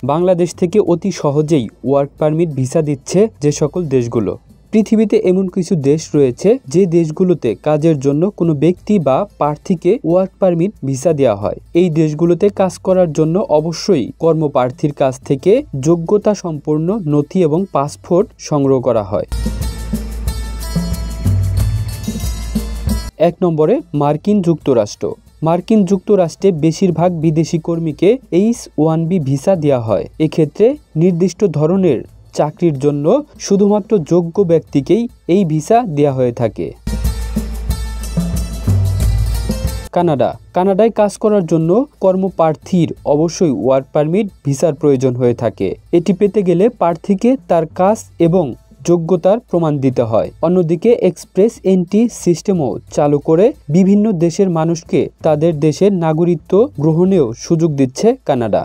বাংলাদেশ থেকে অতি সহজেই ওয়ার্ক পারমিট ভিসা দিচ্ছে যে সকল দেশগুলো। পৃথিবীতে এমন কিছু দেশ রয়েছে যে দেশগুলোতে কাজের জন্য কোনো ব্যক্তি বা প্রার্থীকে ওয়ার্ক পারমিট ভিসা দেওয়া হয়। এই দেশগুলোতে কাজ করার জন্য অবশ্যই কর্মপ্রার্থীর কাছ থেকে যোগ্যতা সম্পন্ন নথি এবং পাসপোর্ট সংগ্রহ করা হয়। 1 নম্বরে মার্কিন যুক্তরাষ্ট্র। মার্কিন যুক্তরাষ্ট্রে বেশিরভাগ বিদেশি কর্মীকে H-1B ভিসা দেওয়া হয়। এক্ষেত্রে নির্দিষ্ট ধরনের চাকরির জন্য শুধুমাত্র যোগ্য ব্যক্তিকেই এই ভিসা দেওয়া হয়ে থাকে। কানাডায় কাজ করার জন্য কর্মপ্রার্থীর অবশ্যই ওয়ার্ক পারমিট ভিসার প্রয়োজন হয়ে থাকে। এটি পেতে গেলে প্রার্থীকে তার কাজ এবং যোগ্যতার প্রমাণ দিতে হয়। অন্যদিকে এক্সপ্রেস এন্ট্রি সিস্টেমও চালু করে বিভিন্ন দেশের মানুষকে তাদের দেশের নাগরিকত্ব গ্রহণেও সুযোগ দিচ্ছে Canada.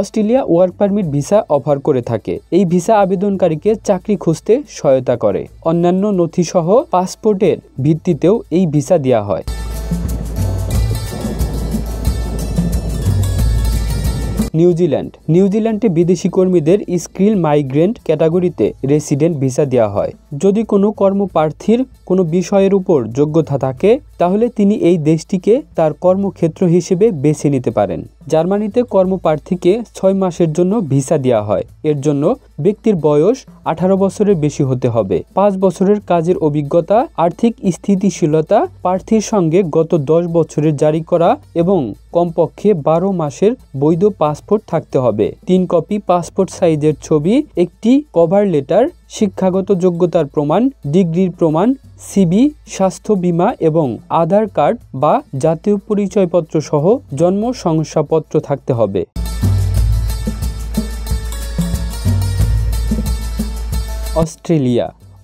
Australia work permit visa offer করে থাকে। এই ভিসা আবেদনকারীকে চাকরি খুঁজতে সহায়তা করে। অন্যান্য নথিসহ পাসপোর্টের ভিত্তিতেও এই ভিসা দেওয়া হয়। নিউজিল্যান্ডে বিদেশি কর্মীদের স্কিল মাইগ্রেন্ট ক্যাটাগরিতে রেসিডেন্ট ভিসা দেওয়া হয়। যদি কোনো কর্মপ্রার্থীর কোনো বিষয়ের উপর যোগ্যতা থাকে তাহলে তিনি এই দেশটিকে তার কর্মক্ষেত্র হিসেবে বেছে নিতে পারেন। জার্মানিতে কর্মপ্রার্থীকে 6 মাসের জন্য ভিসা দেওয়া হয়। এর জন্য ব্যক্তির বয়স 18 বছরের বেশি হতে হবে। 5 বছরের কাজের অভিজ্ঞতা, আর্থিক স্থিতিশীলতা, প্রার্থীর সঙ্গে গত 10 বছরের জারি করা এবং কমপক্ষে 12 মাসের বৈধ পাসপোর্ট থাকতে হবে। 3 কপি পাসপোর্ট সাইজের ছবি, একটি কভার লেটার, শিক্ষাগত যোগ্যতার প্রমাণ, ডিগ্রির প্রমাণ, সিভি, স্বাস্থ্য বীমা এবং আধার কার্ড বা জাতীয় পরিচয়পত্র সহ জন্ম শংসাপত্র থাকতে হবে।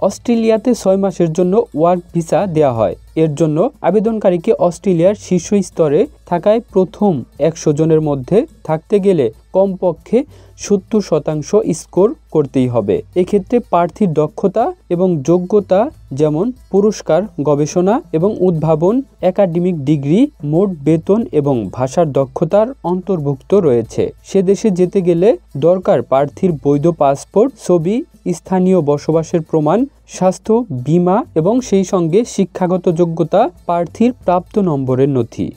অস্ট্রেলিয়াতে 6 মাসের জন্য ওয়ার্ক ভিসা দেওয়া হয়। এর জন্য আবেদনকারীকে অস্ট্রেলিয়ার শীর্ষ স্তরে থাকায় প্রথম 100 জনের মধ্যে থাকতে গেলে কমপক্ষে 70% স্কোর করতেই হবে। এক্ষেত্রে প্রার্থীর দক্ষতা এবং যোগ্যতা যেমন পুরস্কার, গবেষণা এবং উদ্ভাবন, একাডেমিক ডিগ্রি, মোট বেতন এবং ভাষার দক্ষতার অন্তর্ভুক্ত রয়েছে। সে দেশে যেতে গেলে দরকার প্রার্থীর বৈধ পাসপোর্ট, ছবি, স্থানীয় বসবাসের প্রমাণ, স্বাস্থ্য বীমা এবং সেই সঙ্গে শিক্ষাগত যোগ্যতা, প্রার্থীর প্রাপ্ত নম্বরের নথি।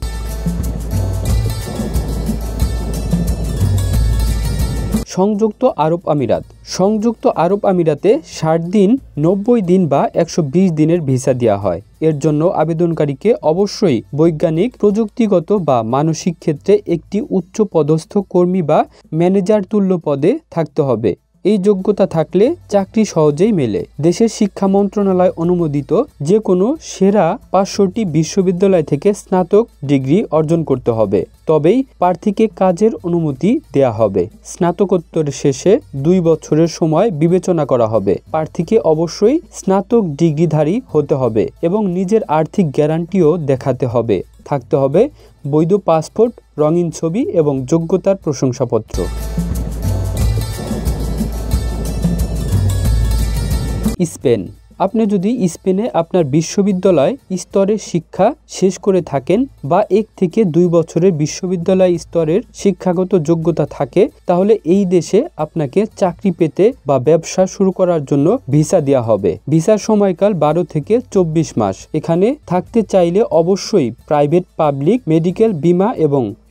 সংযুক্ত আরব আমিরাতে 60 দিন, 90 দিন বা 120 দিনের ভিসা দেওয়া হয়। এর জন্য আবেদনকারীকে অবশ্যই বৈজ্ঞানিক, প্রযুক্তিগত বা মানসিক ক্ষেত্রে একটি উচ্চ পদস্থ কর্মী বা ম্যানেজার তুল্য পদে থাকতে হবে। এই যোগ্যতা থাকলে চাকরি সহজেই মেলে। দেশের শিক্ষা মন্ত্রণালয় অনুমোদিত যে কোনো সেরা 500টি বিশ্ববিদ্যালয় থেকে স্নাতক ডিগ্রি অর্জন করতে হবে, তবেই প্রার্থীকে কাজের অনুমতি দেয়া হবে। স্নাতকোত্তর শেষে 2 বছরের সময় বিবেচনা করা হবে। প্রার্থীকে অবশ্যই স্নাতক ডিগ্রিধারী হতে হবে এবং নিজের আর্থিক গ্যারান্টিও দেখাতে হবে। থাকতে হবে বৈধ পাসপোর্ট, রঙিন ছবি এবং যোগ্যতার প্রশংসাপত্র। স্পেন। আপনি যদি স্পেনে আপনার বিশ্ববিদ্যালয় স্তরের শিক্ষা শেষ করে থাকেন বা 1 থেকে 2 বছরের বিশ্ববিদ্যালয় স্তরের শিক্ষাগত যোগ্যতা থাকে তাহলে এই দেশে আপনাকে চাকরি পেতে বা ব্যবসা শুরু করার জন্য ভিসা দেওয়া হবে। ভিসার সময়কাল 12 থেকে 24 মাস। এখানে থাকতে চাইলে অবশ্যই প্রাইভেট, পাবলিক, মেডিকেল বীমা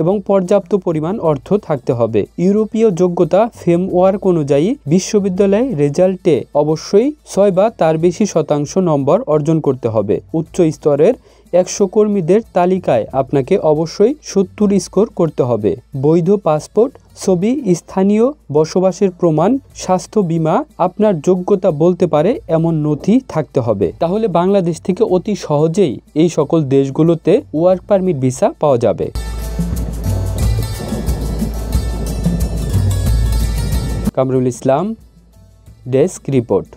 এবং পর্যাপ্ত পরিমাণ অর্থ থাকতে হবে। ইউরোপীয় যোগ্যতা ফ্রেমওয়ার্ক অনুযায়ী বিশ্ববিদ্যালয় রেজাল্টে অবশ্যই 6 বা তার বেশি শতাংশ নম্বর অর্জন করতে হবে। উচ্চ স্তরের 100 কর্মীদের তালিকায় আপনাকে অবশ্যই 70 স্কোর করতে হবে। বৈধ পাসপোর্ট, ছবি, স্থানীয় বসবাসের প্রমাণ, স্বাস্থ্য বীমা, আপনার যোগ্যতা বলতে পারে এমন নথি থাকতে হবে। তাহলে বাংলাদেশ থেকে অতি সহজেই এই সকল দেশগুলোতে ওয়ার্ক পারমিট ভিসা পাওয়া যাবে। Kamrul Islam, desk report.